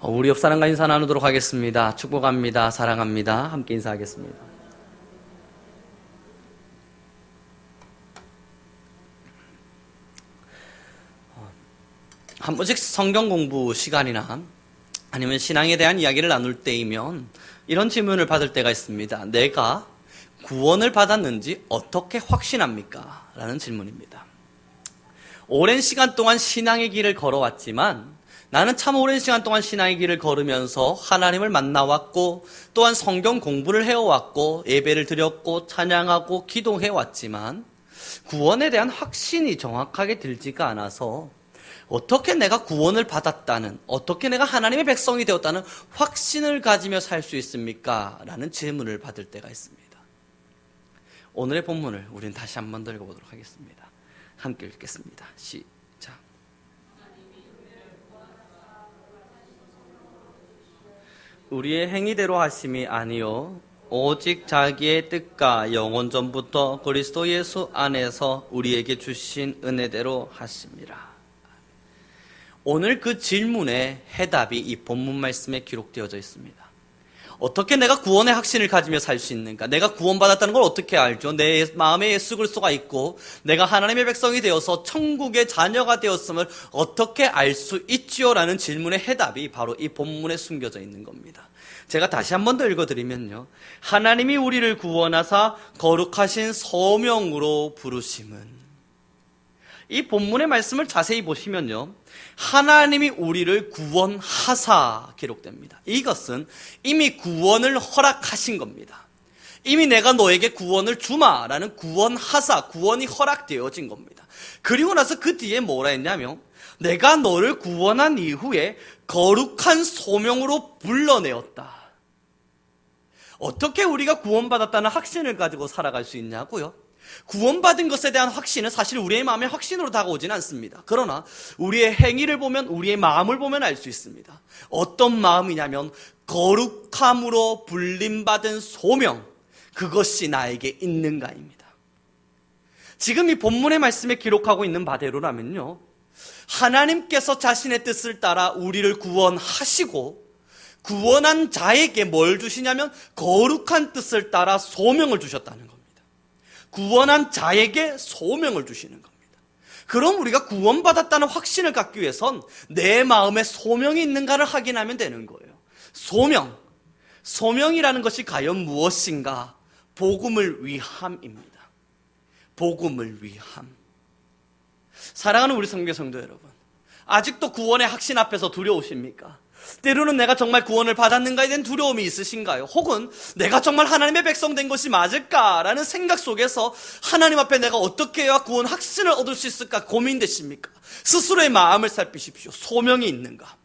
우리 옆 사람과 인사 나누도록 하겠습니다. 축복합니다. 사랑합니다. 함께 인사하겠습니다. 한 번씩 성경 공부 시간이나 아니면 신앙에 대한 이야기를 나눌 때이면 이런 질문을 받을 때가 있습니다. 내가 구원을 받았는지 어떻게 확신합니까? 라는 질문입니다. 오랜 시간 동안 신앙의 길을 걸어왔지만 나는 참 오랜 시간 동안 신앙의 길을 걸으면서 하나님을 만나왔고 또한 성경 공부를 해왔고 예배를 드렸고 찬양하고 기도해왔지만 구원에 대한 확신이 정확하게 들지가 않아서 어떻게 내가 구원을 받았다는, 어떻게 내가 하나님의 백성이 되었다는 확신을 가지며 살 수 있습니까? 라는 질문을 받을 때가 있습니다. 오늘의 본문을 우리는 다시 한번 더 읽어보도록 하겠습니다. 함께 읽겠습니다. 시작. 우리의 행위대로 하심이 아니요 오직 자기의 뜻과 영원 전부터 그리스도 예수 안에서 우리에게 주신 은혜대로 하심이라. 오늘 그 질문의 해답이 이 본문 말씀에 기록되어져 있습니다. 어떻게 내가 구원의 확신을 가지며 살 수 있는가? 내가 구원받았다는 걸 어떻게 알죠? 내 마음에 예수 그리스도가 있고 내가 하나님의 백성이 되어서 천국의 자녀가 되었음을 어떻게 알 수 있지요? 라는 질문의 해답이 바로 이 본문에 숨겨져 있는 겁니다. 제가 다시 한 번 더 읽어드리면요, 하나님이 우리를 구원하사 거룩하신 소명으로 부르심은, 이 본문의 말씀을 자세히 보시면요, 하나님이 우리를 구원하사 기록됩니다. 이것은 이미 구원을 허락하신 겁니다. 이미 내가 너에게 구원을 주마라는 구원하사, 구원이 허락되어진 겁니다. 그리고 나서 그 뒤에 뭐라 했냐면, 내가 너를 구원한 이후에 거룩한 소명으로 불러내었다. 어떻게 우리가 구원받았다는 확신을 가지고 살아갈 수 있냐고요? 구원받은 것에 대한 확신은 사실 우리의 마음의 확신으로 다가오지는 않습니다. 그러나 우리의 행위를 보면, 우리의 마음을 보면 알 수 있습니다. 어떤 마음이냐면 거룩함으로 불림받은 소명, 그것이 나에게 있는가입니다. 지금 이 본문의 말씀에 기록하고 있는 바대로라면요, 하나님께서 자신의 뜻을 따라 우리를 구원하시고 구원한 자에게 뭘 주시냐면 거룩한 뜻을 따라 소명을 주셨다는 겁니다. 구원한 자에게 소명을 주시는 겁니다. 그럼 우리가 구원받았다는 확신을 갖기 위해선 내 마음에 소명이 있는가를 확인하면 되는 거예요. 소명이라는 것이 과연 무엇인가? 복음을 위함입니다. 복음을 위함. 사랑하는 우리 성교 성도 여러분, 아직도 구원의 확신 앞에서 두려우십니까? 때로는 내가 정말 구원을 받았는가에 대한 두려움이 있으신가요? 혹은 내가 정말 하나님의 백성 된 것이 맞을까라는 생각 속에서 하나님 앞에 내가 어떻게 해야 구원 확신을 얻을 수 있을까 고민되십니까? 스스로의 마음을 살피십시오. 소명이 있는가?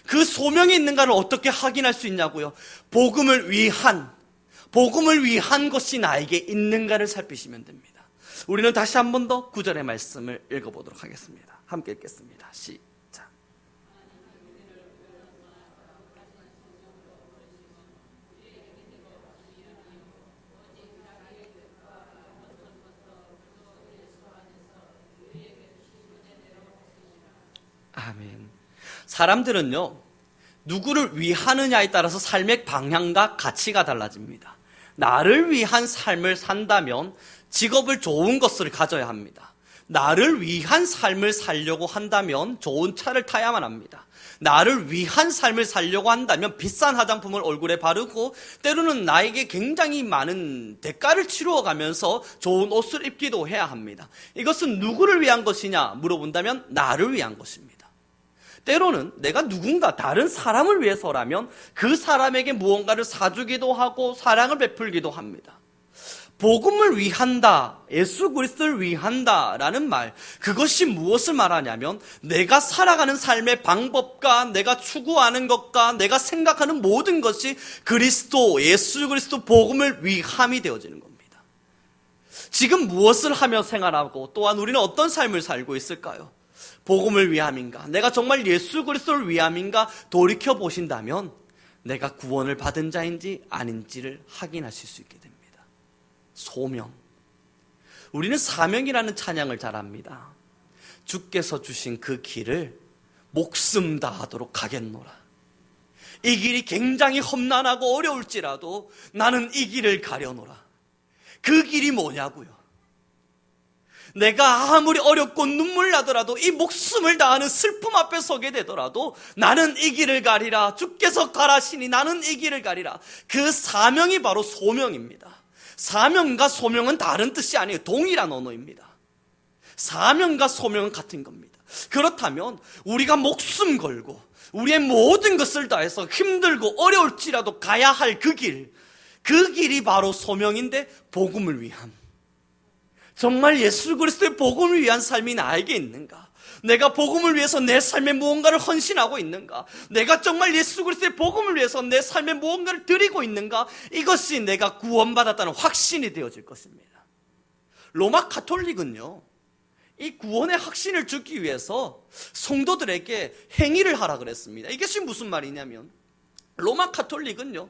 그 소명이 있는가를 어떻게 확인할 수 있냐고요? 복음을 위한 것이 나에게 있는가를 살피시면 됩니다. 우리는 다시 한 번 더 9절의 말씀을 읽어보도록 하겠습니다. 함께 읽겠습니다. 시작. 아멘. 사람들은요, 누구를 위하느냐에 따라서 삶의 방향과 가치가 달라집니다. 나를 위한 삶을 산다면 직업을 좋은 것을 가져야 합니다. 나를 위한 삶을 살려고 한다면 좋은 차를 타야만 합니다. 나를 위한 삶을 살려고 한다면 비싼 화장품을 얼굴에 바르고 때로는 나에게 굉장히 많은 대가를 치루어 가면서 좋은 옷을 입기도 해야 합니다. 이것은 누구를 위한 것이냐 물어본다면 나를 위한 것입니다. 때로는 내가 누군가 다른 사람을 위해서라면 그 사람에게 무언가를 사주기도 하고 사랑을 베풀기도 합니다. 복음을 위한다, 예수 그리스도를 위한다라는 말, 그것이 무엇을 말하냐면 내가 살아가는 삶의 방법과 내가 추구하는 것과 내가 생각하는 모든 것이 그리스도, 예수 그리스도 복음을 위함이 되어지는 겁니다. 지금 무엇을 하며 생활하고 또한 우리는 어떤 삶을 살고 있을까요? 복음을 위함인가? 내가 정말 예수 그리스도를 위함인가? 돌이켜보신다면 내가 구원을 받은 자인지 아닌지를 확인하실 수 있게 됩니다. 소명. 우리는 사명이라는 찬양을 잘 압니다. 주께서 주신 그 길을 목숨 다하도록 가겠노라. 이 길이 굉장히 험난하고 어려울지라도 나는 이 길을 가려노라. 그 길이 뭐냐고요? 내가 아무리 어렵고 눈물 나더라도 이 목숨을 다하는 슬픔 앞에 서게 되더라도 나는 이 길을 가리라. 주께서 가라시니 나는 이 길을 가리라. 그 사명이 바로 소명입니다. 사명과 소명은 다른 뜻이 아니에요. 동일한 언어입니다. 사명과 소명은 같은 겁니다. 그렇다면 우리가 목숨 걸고 우리의 모든 것을 다해서 힘들고 어려울지라도 가야 할 그 길이 바로 소명인데 복음을 위함. 정말 예수 그리스도의 복음을 위한 삶이 나에게 있는가? 내가 복음을 위해서 내 삶에 무언가를 헌신하고 있는가? 내가 정말 예수 그리스도의 복음을 위해서 내 삶에 무언가를 드리고 있는가? 이것이 내가 구원받았다는 확신이 되어질 것입니다. 로마 가톨릭은요, 이 구원의 확신을 주기 위해서 성도들에게 행위를 하라 그랬습니다. 이것이 무슨 말이냐면, 로마 가톨릭은요,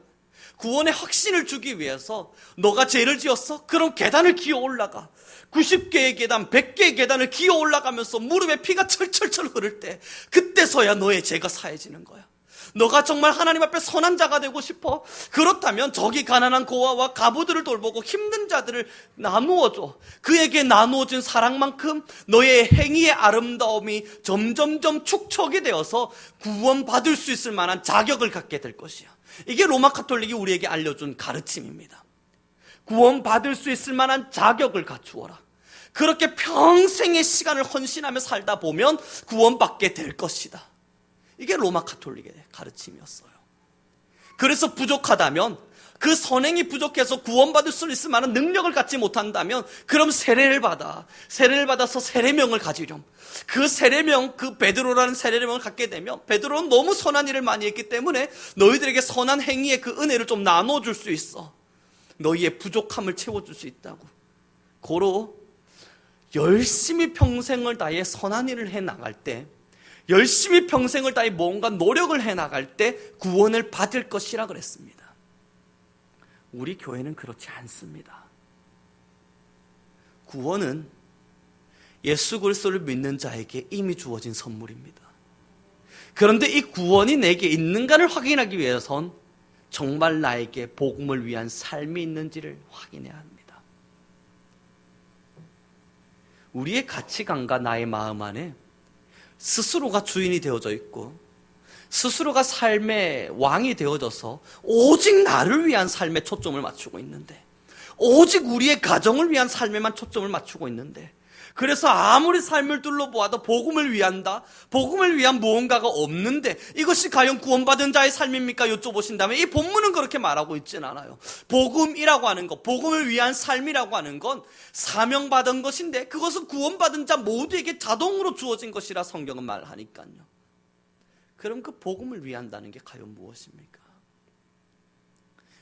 구원의 확신을 주기 위해서 너가 죄를 지었어? 그럼 계단을 기어 올라가. 90개의 계단, 100개의 계단을 기어 올라가면서 무릎에 피가 철철철 흐를 때 그때서야 너의 죄가 사해지는 거야. 너가 정말 하나님 앞에 선한 자가 되고 싶어? 그렇다면 저기 가난한 고아와 가부들을 돌보고 힘든 자들을 나누어줘. 그에게 나누어진 사랑만큼 너의 행위의 아름다움이 점점점 축적이 되어서 구원받을 수 있을 만한 자격을 갖게 될 것이야. 이게 로마 가톨릭이 우리에게 알려준 가르침입니다. 구원받을 수 있을 만한 자격을 갖추어라. 그렇게 평생의 시간을 헌신하며 살다 보면 구원받게 될 것이다. 이게 로마 가톨릭의 가르침이었어요. 그래서 부족하다면, 그 선행이 부족해서 구원받을 수 있을 만한 능력을 갖지 못한다면 그럼 세례를 받아서 세례명을 가지렴. 그 세례명, 그 베드로라는 세례명을 갖게 되면 베드로는 너무 선한 일을 많이 했기 때문에 너희들에게 선한 행위의 그 은혜를 좀 나눠줄 수 있어. 너희의 부족함을 채워줄 수 있다고. 고로 열심히 평생을 다해 선한 일을 해나갈 때, 열심히 평생을 다해 뭔가 노력을 해나갈 때 구원을 받을 것이라 그랬습니다. 우리 교회는 그렇지 않습니다. 구원은 예수 그리스도를 믿는 자에게 이미 주어진 선물입니다. 그런데 이 구원이 내게 있는가를 확인하기 위해선 정말 나에게 복음을 위한 삶이 있는지를 확인해야 합니다. 우리의 가치관과 나의 마음 안에 스스로가 주인이 되어져 있고 스스로가 삶의 왕이 되어져서 오직 나를 위한 삶에 초점을 맞추고 있는데, 오직 우리의 가정을 위한 삶에만 초점을 맞추고 있는데, 그래서 아무리 삶을 둘러보아도 복음을 위한다, 복음을 위한 무언가가 없는데 이것이 과연 구원받은 자의 삶입니까? 여쭤보신다면 이 본문은 그렇게 말하고 있지는 않아요. 복음이라고 하는 것, 복음을 위한 삶이라고 하는 건 사명받은 것인데 그것은 구원받은 자 모두에게 자동으로 주어진 것이라 성경은 말하니까요. 그럼 그 복음을 위한다는 게 과연 무엇입니까?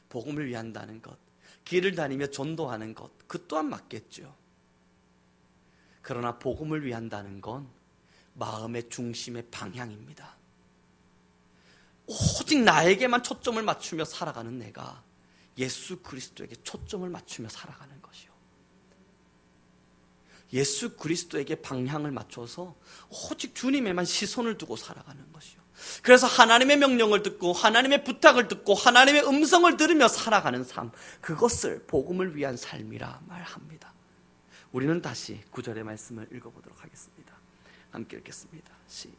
복음을 위한다는 것, 길을 다니며 전도하는 것, 그 또한 맞겠죠. 그러나 복음을 위한다는 건 마음의 중심의 방향입니다. 오직 나에게만 초점을 맞추며 살아가는 내가 예수 그리스도에게 초점을 맞추며 살아가는 것이요. 예수 그리스도에게 방향을 맞춰서 오직 주님에만 시선을 두고 살아가는 것이요. 그래서 하나님의 명령을 듣고 하나님의 부탁을 듣고 하나님의 음성을 들으며 살아가는 삶, 그것을 복음을 위한 삶이라 말합니다. 우리는 다시 9절의 말씀을 읽어보도록 하겠습니다. 함께 읽겠습니다. 시작.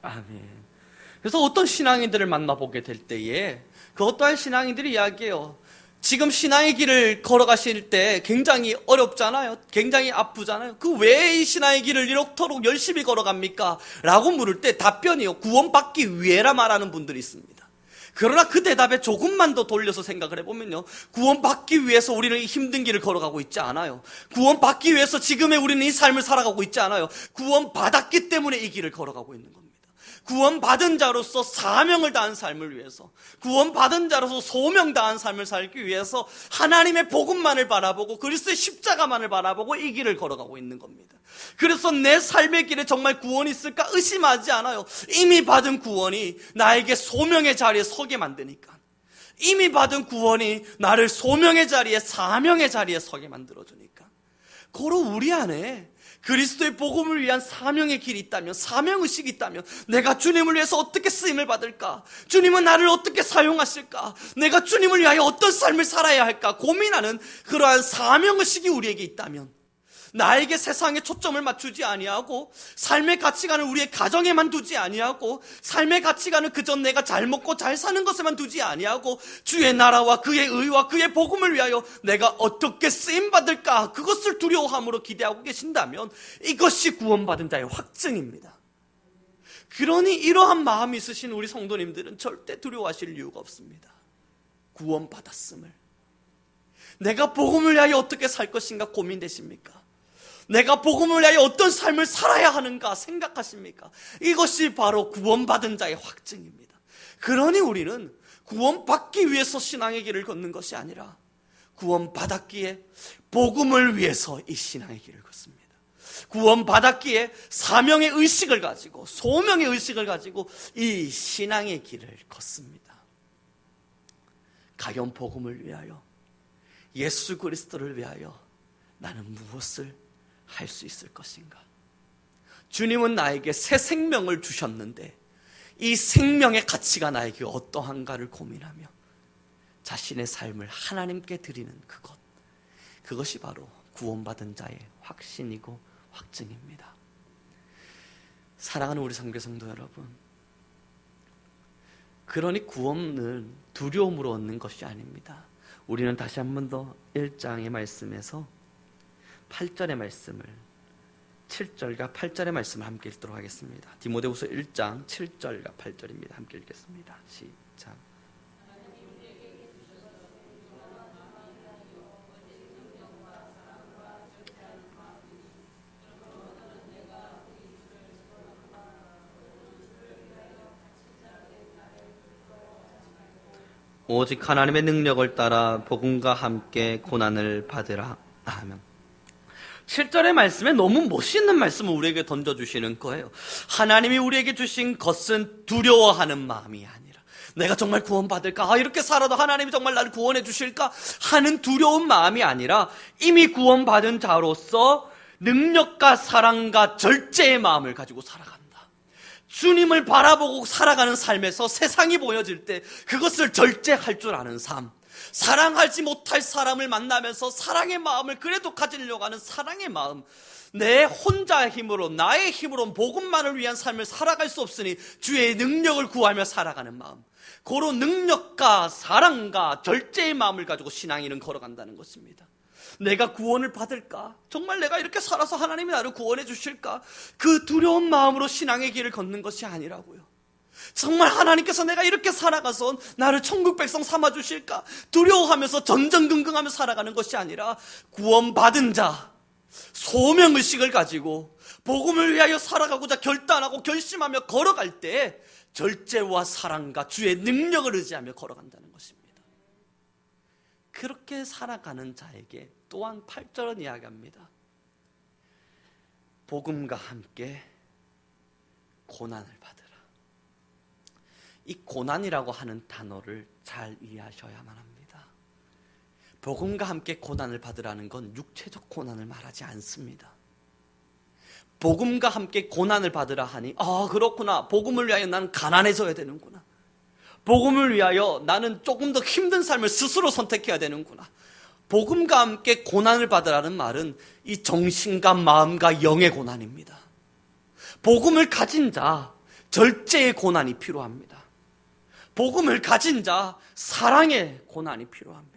아멘. 그래서 어떤 신앙인들을 만나보게 될 때에 그 어떠한 신앙인들이 이야기해요. 지금 신앙의 길을 걸어가실 때 굉장히 어렵잖아요. 굉장히 아프잖아요. 그 왜 이 신앙의 길을 이렇도록 열심히 걸어갑니까? 라고 물을 때 답변이요, 구원받기 위해라 말하는 분들이 있습니다. 그러나 그 대답에 조금만 더 돌려서 생각을 해보면요, 구원받기 위해서 우리는 이 힘든 길을 걸어가고 있지 않아요. 구원받기 위해서 지금의 우리는 이 삶을 살아가고 있지 않아요. 구원받았기 때문에 이 길을 걸어가고 있는 겁니다. 구원받은 자로서 사명을 다한 삶을 위해서, 구원받은 자로서 소명 다한 삶을 살기 위해서 하나님의 복음만을 바라보고 그리스도의 십자가만을 바라보고 이 길을 걸어가고 있는 겁니다. 그래서 내 삶의 길에 정말 구원이 있을까 의심하지 않아요. 이미 받은 구원이 나에게 소명의 자리에 서게 만드니까, 이미 받은 구원이 나를 소명의 자리에, 사명의 자리에 서게 만들어주니까, 고로 우리 안에 그리스도의 복음을 위한 사명의 길이 있다면, 사명의식이 있다면, 내가 주님을 위해서 어떻게 쓰임을 받을까? 주님은 나를 어떻게 사용하실까? 내가 주님을 위하여 어떤 삶을 살아야 할까? 고민하는 그러한 사명의식이 우리에게 있다면, 나에게 세상에 초점을 맞추지 아니하고, 삶의 가치관을 우리의 가정에만 두지 아니하고, 삶의 가치관은 그저 내가 잘 먹고 잘 사는 것에만 두지 아니하고, 주의 나라와 그의 의와 그의 복음을 위하여 내가 어떻게 쓰임받을까, 그것을 두려워함으로 기대하고 계신다면 이것이 구원받은 자의 확증입니다. 그러니 이러한 마음이 있으신 우리 성도님들은 절대 두려워하실 이유가 없습니다. 구원받았음을. 내가 복음을 위하여 어떻게 살 것인가 고민되십니까? 내가 복음을 위하여 어떤 삶을 살아야 하는가 생각하십니까? 이것이 바로 구원받은 자의 확증입니다. 그러니 우리는 구원받기 위해서 신앙의 길을 걷는 것이 아니라 구원받았기에 복음을 위해서 이 신앙의 길을 걷습니다. 구원받았기에 사명의 의식을 가지고, 소명의 의식을 가지고 이 신앙의 길을 걷습니다. 과연 복음을 위하여, 예수 그리스도를 위하여 나는 무엇을 할 수 있을 것인가? 주님은 나에게 새 생명을 주셨는데 이 생명의 가치가 나에게 어떠한가를 고민하며 자신의 삶을 하나님께 드리는 그것이 바로 구원받은 자의 확신이고 확증입니다. 사랑하는 우리 선교 성도 여러분, 그러니 구원은 두려움으로 얻는 것이 아닙니다. 우리는 다시 한 번 더 1장의 말씀에서 8절의 말씀을, 7절과 8절의 말씀을 함께 읽도록 하겠습니다. 디모데후서 1장 7절과 8절입니다. 함께 읽겠습니다. 시작. 오직 하나님의 능력을 따라 복음과 함께 고난을 받으라. 아멘. 7절의 말씀에 너무 멋있는 말씀을 우리에게 던져주시는 거예요. 하나님이 우리에게 주신 것은 두려워하는 마음이 아니라, 내가 정말 구원받을까? 이렇게 살아도 하나님이 정말 나를 구원해 주실까? 하는 두려운 마음이 아니라 이미 구원받은 자로서 능력과 사랑과 절제의 마음을 가지고 살아간다. 주님을 바라보고 살아가는 삶에서 세상이 보여질 때 그것을 절제할 줄 아는 삶, 사랑하지 못할 사람을 만나면서 사랑의 마음을 그래도 가지려고 하는 사랑의 마음, 내 혼자의 힘으로, 나의 힘으로 복음만을 위한 삶을 살아갈 수 없으니 주의 능력을 구하며 살아가는 마음, 고로 능력과 사랑과 절제의 마음을 가지고 신앙인은 걸어간다는 것입니다. 내가 구원을 받을까? 정말 내가 이렇게 살아서 하나님이 나를 구원해 주실까? 그 두려운 마음으로 신앙의 길을 걷는 것이 아니라고요. 정말 하나님께서 내가 이렇게 살아가서 나를 천국 백성 삼아 주실까? 두려워하면서 전전긍긍하며 살아가는 것이 아니라 구원받은 자, 소명의식을 가지고 복음을 위하여 살아가고자 결단하고 결심하며 걸어갈 때 절제와 사랑과 주의 능력을 의지하며 걸어간다는 것입니다. 그렇게 살아가는 자에게 또한 8절은 이야기합니다. 복음과 함께 고난을 받으라. 이 고난이라고 하는 단어를 잘 이해하셔야만 합니다. 복음과 함께 고난을 받으라는 건 육체적 고난을 말하지 않습니다. 복음과 함께 고난을 받으라 하니, 그렇구나, 복음을 위하여 나는 가난해져야 되는구나, 복음을 위하여 나는 조금 더 힘든 삶을 스스로 선택해야 되는구나, 복음과 함께 고난을 받으라는 말은 이 정신과 마음과 영의 고난입니다. 복음을 가진 자, 절제의 고난이 필요합니다. 복음을 가진 자, 사랑의 고난이 필요합니다.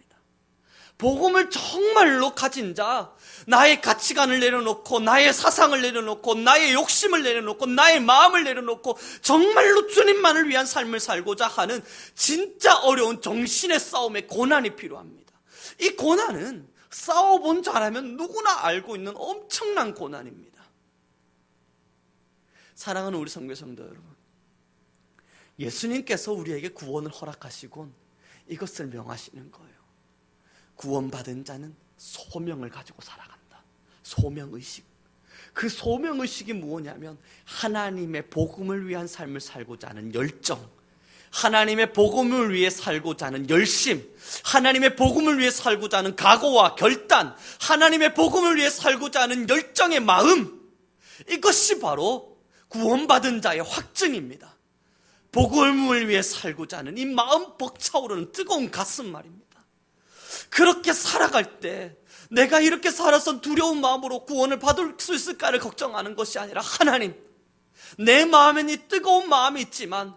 복음을 정말로 가진 자, 나의 가치관을 내려놓고, 나의 사상을 내려놓고, 나의 욕심을 내려놓고, 나의 마음을 내려놓고 정말로 주님만을 위한 삶을 살고자 하는 진짜 어려운 정신의 싸움에 고난이 필요합니다. 이 고난은 싸워본 자라면 누구나 알고 있는 엄청난 고난입니다. 사랑하는 우리 선교 성도 여러분, 예수님께서 우리에게 구원을 허락하시곤 이것을 명하시는 거예요. 구원받은 자는 소명을 가지고 살아간다. 소명의식. 그 소명의식이 무엇이냐면 하나님의 복음을 위한 삶을 살고자 하는 열정, 하나님의 복음을 위해 살고자 하는 열심, 하나님의 복음을 위해 살고자 하는 각오와 결단, 하나님의 복음을 위해 살고자 하는 열정의 마음, 이것이 바로 구원받은 자의 확증입니다. 복음을 위해 살고자 하는 이 마음 벅차오르는 뜨거운 가슴 말입니다. 그렇게 살아갈 때 내가 이렇게 살아서 두려운 마음으로 구원을 받을 수 있을까를 걱정하는 것이 아니라, 하나님, 내 마음엔 이 뜨거운 마음이 있지만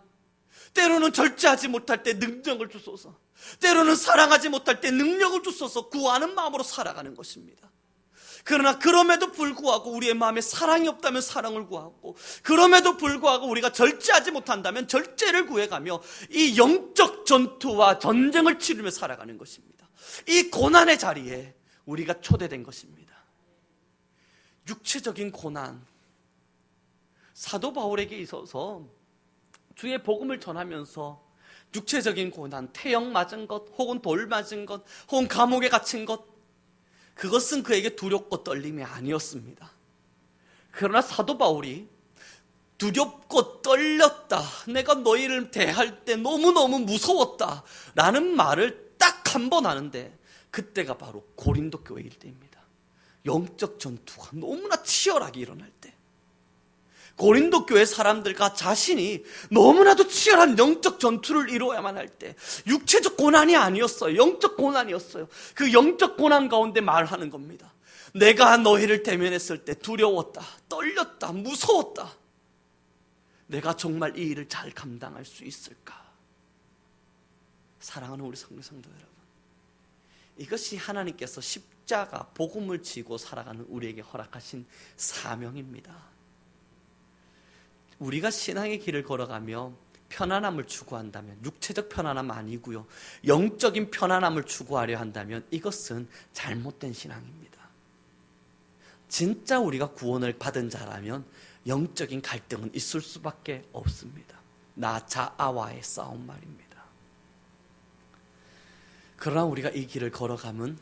때로는 절제하지 못할 때 능력을 주소서, 때로는 사랑하지 못할 때 능력을 주소서 구하는 마음으로 살아가는 것입니다. 그러나 그럼에도 불구하고 우리의 마음에 사랑이 없다면 사랑을 구하고, 그럼에도 불구하고 우리가 절제하지 못한다면 절제를 구해가며 이 영적 전투와 전쟁을 치르며 살아가는 것입니다. 이 고난의 자리에 우리가 초대된 것입니다. 육체적인 고난, 사도 바울에게 있어서 주의 복음을 전하면서 육체적인 고난, 태형 맞은 것, 혹은 돌 맞은 것, 혹은 감옥에 갇힌 것, 그것은 그에게 두렵고 떨림이 아니었습니다. 그러나 사도 바울이 두렵고 떨렸다, 내가 너희를 대할 때 너무너무 무서웠다 라는 말을 딱 한 번 하는데, 그때가 바로 고린도 교회일 때입니다. 영적 전투가 너무나 치열하게 일어날 때, 고린도 교회 사람들과 자신이 너무나도 치열한 영적 전투를 이루어야만 할 때, 육체적 고난이 아니었어요. 영적 고난이었어요. 그 영적 고난 가운데 말하는 겁니다. 내가 너희를 대면했을 때 두려웠다, 떨렸다, 무서웠다. 내가 정말 이 일을 잘 감당할 수 있을까? 사랑하는 우리 성도 여러분, 이것이 하나님께서 십자가 복음을 지고 살아가는 우리에게 허락하신 사명입니다. 우리가 신앙의 길을 걸어가며 편안함을 추구한다면, 육체적 편안함 아니고요, 영적인 편안함을 추구하려 한다면 이것은 잘못된 신앙입니다. 진짜 우리가 구원을 받은 자라면 영적인 갈등은 있을 수밖에 없습니다. 나 자아와의 싸움 말입니다. 그러나 우리가 이 길을 걸어가면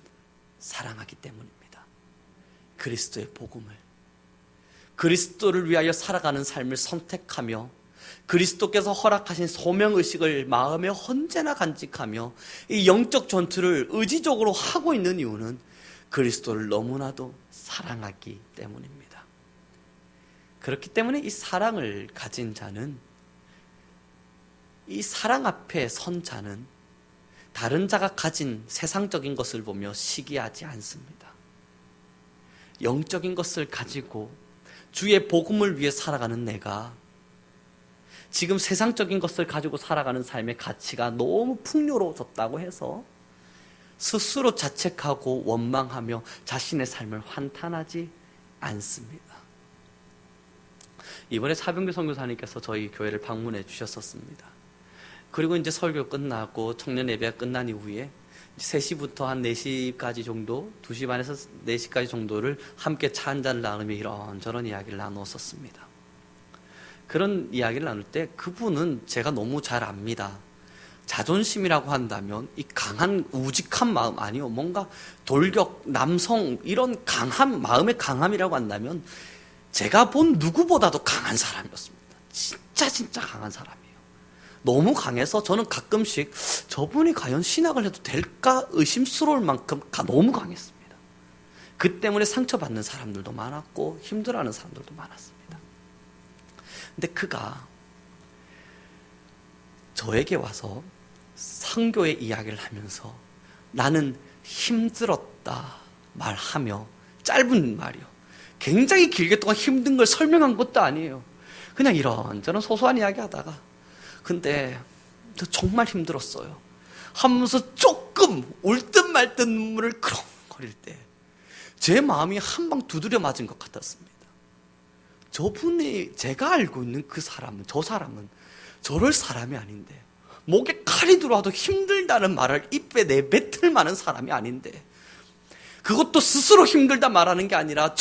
사랑하기 때문입니다. 그리스도의 복음을, 그리스도를 위하여 살아가는 삶을 선택하며 그리스도께서 허락하신 소명의식을 마음에 언제나 간직하며 이 영적 전투를 의지적으로 하고 있는 이유는 그리스도를 너무나도 사랑하기 때문입니다. 그렇기 때문에 이 사랑을 가진 자는, 이 사랑 앞에 선 자는 다른 자가 가진 세상적인 것을 보며 시기하지 않습니다. 영적인 것을 가지고 주의 복음을 위해 살아가는 내가 지금 세상적인 것을 가지고 살아가는 삶의 가치가 너무 풍요로워졌다고 해서 스스로 자책하고 원망하며 자신의 삶을 환탄하지 않습니다. 이번에 차병규 선교사님께서 저희 교회를 방문해 주셨었습니다. 그리고 이제 설교 끝나고 청년 예배가 끝난 이후에 3시부터 한 4시까지 정도, 2시 반에서 4시까지 정도를 함께 차 한잔을 나누며 이런저런 이야기를 나누었었습니다. 그런 이야기를 나눌 때 그분은 제가 너무 잘 압니다. 자존심이라고 한다면 이 강한 우직한 마음, 아니요, 뭔가 돌격, 남성, 이런 강한, 마음의 강함이라고 한다면 제가 본 누구보다도 강한 사람이었습니다. 진짜 강한 사람이에요. 너무 강해서 저는 가끔씩 저분이 과연 신학을 해도 될까 의심스러울 만큼 너무 강했습니다. 그 때문에 상처받는 사람들도 많았고 힘들어하는 사람들도 많았습니다. 근데 그가 저에게 와서 선교의 이야기를 하면서 나는 힘들었다 말하며, 짧은 말이요, 굉장히 길게 동안 힘든 걸 설명한 것도 아니에요. 그냥 이런저런 소소한 이야기 하다가 근데 저 정말 힘들었어요 하면서 조금 올 듯 말 듯 눈물을 크렁거릴 때 제 마음이 한 방 두드려 맞은 것 같았습니다. 저분이, 제가 알고 있는 그 사람은, 저 사람은 저럴 사람이 아닌데, 목에 칼이 들어와도 힘들다는 말을 입에 내뱉을 만한 사람이 아닌데, 그것도 스스로 힘들다 말하는 게 아니라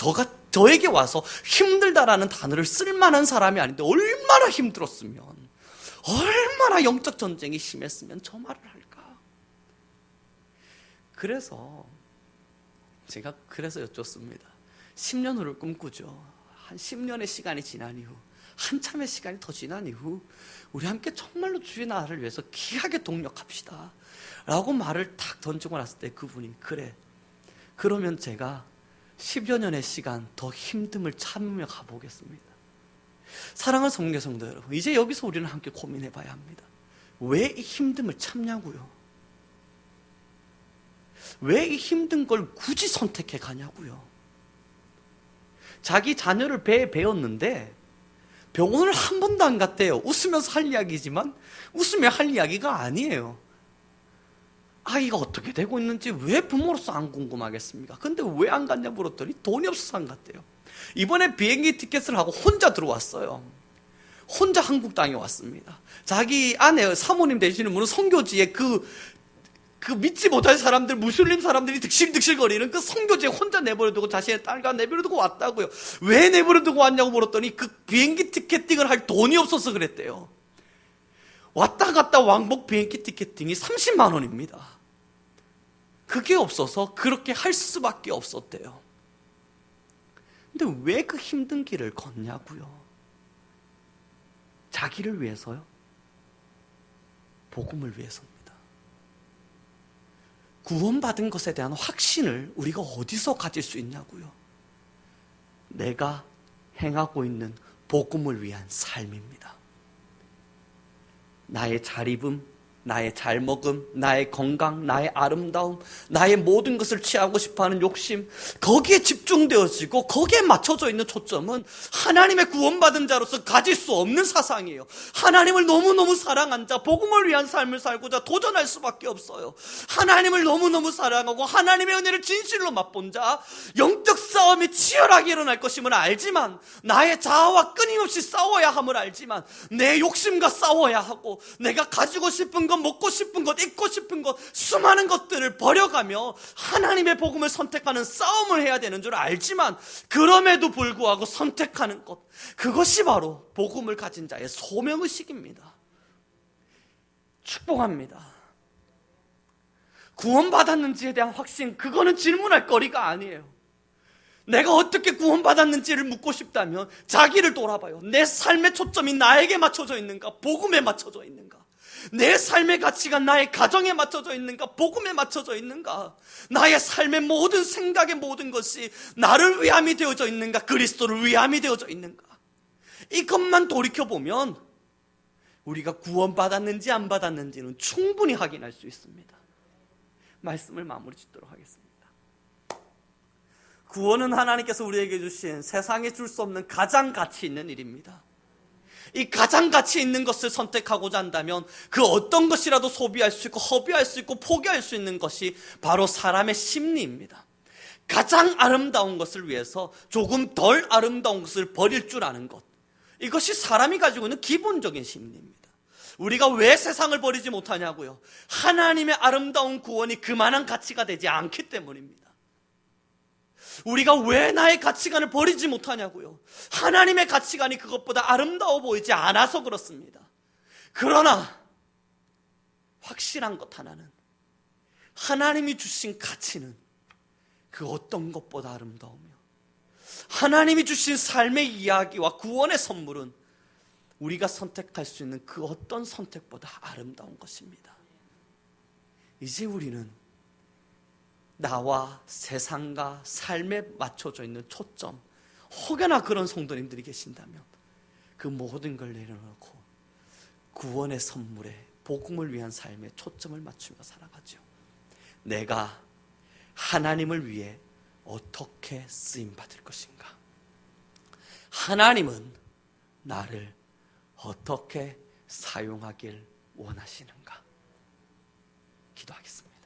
저에게 와서 힘들다라는 단어를 쓸 만한 사람이 아닌데 얼마나 힘들었으면, 얼마나 영적 전쟁이 심했으면 저 말을 할까? 그래서 제가 여쭙습니다. 10년 후를 꿈꾸죠. 한 10년의 시간이 지난 이후, 한참의 시간이 더 지난 이후 우리 함께 정말로 주의 나라를 위해서 귀하게 동력합시다 라고 말을 탁 던지고 났을 때 그분이 그래, 그러면 제가 10여 년의 시간 더 힘듦을 참으며 가보겠습니다. 사랑하는 성도 여러분, 이제 여기서 우리는 함께 고민해 봐야 합니다. 왜 이 힘듦을 참냐고요? 왜 이 힘든 걸 굳이 선택해 가냐고요? 자기 자녀를 배에 배웠는데 병원을 한 번도 안 갔대요. 웃으면서 할 이야기지만 웃으며 할 이야기가 아니에요. 아이가 어떻게 되고 있는지 왜 부모로서 안 궁금하겠습니까? 근데 왜 안 갔냐 물었더니 돈이 없어서 안 갔대요. 이번에 비행기 티켓을 하고 혼자 들어왔어요. 혼자 한국 땅에 왔습니다. 자기 아내 사모님 되시는 분은 선교지에 그 믿지 못할 사람들, 무슬림 사람들이 득실득실거리는 그 선교지에 혼자 내버려두고 자신의 딸과 내버려두고 왔다고요. 왜 내버려두고 왔냐고 물었더니 그 비행기 티켓팅을 할 돈이 없어서 그랬대요. 왔다 갔다 왕복 비행기 티켓팅이 30만 원입니다. 그게 없어서 그렇게 할 수밖에 없었대요. 근데 왜 그 힘든 길을 걷냐고요? 자기를 위해서요? 복음을 위해서입니다. 구원받은 것에 대한 확신을 우리가 어디서 가질 수 있냐고요? 내가 행하고 있는 복음을 위한 삶입니다. 나의 잘 입음, 나의 잘 먹음, 나의 건강, 나의 아름다움, 나의 모든 것을 취하고 싶어하는 욕심, 거기에 집중되어지고 거기에 맞춰져 있는 초점은 하나님의 구원받은 자로서 가질 수 없는 사상이에요. 하나님을 너무너무 사랑한 자, 복음을 위한 삶을 살고자 도전할 수밖에 없어요. 하나님을 너무너무 사랑하고 하나님의 은혜를 진실로 맛본 자, 영적 싸움이 치열하게 일어날 것임을 알지만, 나의 자아와 끊임없이 싸워야 함을 알지만, 내 욕심과 싸워야 하고, 내가 가지고 싶은 것, 먹고 싶은 것, 입고 싶은 것, 수많은 것들을 버려가며 하나님의 복음을 선택하는 싸움을 해야 되는 줄 알지만, 그럼에도 불구하고 선택하는 것, 그것이 바로 복음을 가진 자의 소명의식입니다. 축복합니다. 구원받았는지에 대한 확신, 그거는 질문할 거리가 아니에요. 내가 어떻게 구원받았는지를 묻고 싶다면 자기를 돌아봐요. 내 삶의 초점이 나에게 맞춰져 있는가? 복음에 맞춰져 있는가? 내 삶의 가치가 나의 가정에 맞춰져 있는가? 복음에 맞춰져 있는가? 나의 삶의 모든 생각의 모든 것이 나를 위함이 되어져 있는가? 그리스도를 위함이 되어져 있는가? 이것만 돌이켜보면 우리가 구원받았는지 안 받았는지는 충분히 확인할 수 있습니다. 말씀을 마무리 짓도록 하겠습니다. 구원은 하나님께서 우리에게 주신 세상에 줄 수 없는 가장 가치 있는 일입니다. 이 가장 가치 있는 것을 선택하고자 한다면 그 어떤 것이라도 소비할 수 있고 허비할 수 있고 포기할 수 있는 것이 바로 사람의 심리입니다. 가장 아름다운 것을 위해서 조금 덜 아름다운 것을 버릴 줄 아는 것, 이것이 사람이 가지고 있는 기본적인 심리입니다. 우리가 왜 세상을 버리지 못하냐고요? 하나님의 아름다운 구원이 그만한 가치가 되지 않기 때문입니다. 우리가 왜 나의 가치관을 버리지 못하냐고요? 하나님의 가치관이 그것보다 아름다워 보이지 않아서 그렇습니다. 그러나 확실한 것 하나는, 하나님이 주신 가치는 그 어떤 것보다 아름다우며, 하나님이 주신 삶의 이야기와 구원의 선물은 우리가 선택할 수 있는 그 어떤 선택보다 아름다운 것입니다. 이제 우리는 나와 세상과 삶에 맞춰져 있는 초점, 혹여나 그런 성도님들이 계신다면 그 모든 걸 내려놓고 구원의 선물에, 복음을 위한 삶에 초점을 맞추며 살아가죠. 내가 하나님을 위해 어떻게 쓰임받을 것인가? 하나님은 나를 어떻게 사용하길 원하시는가? 기도하겠습니다.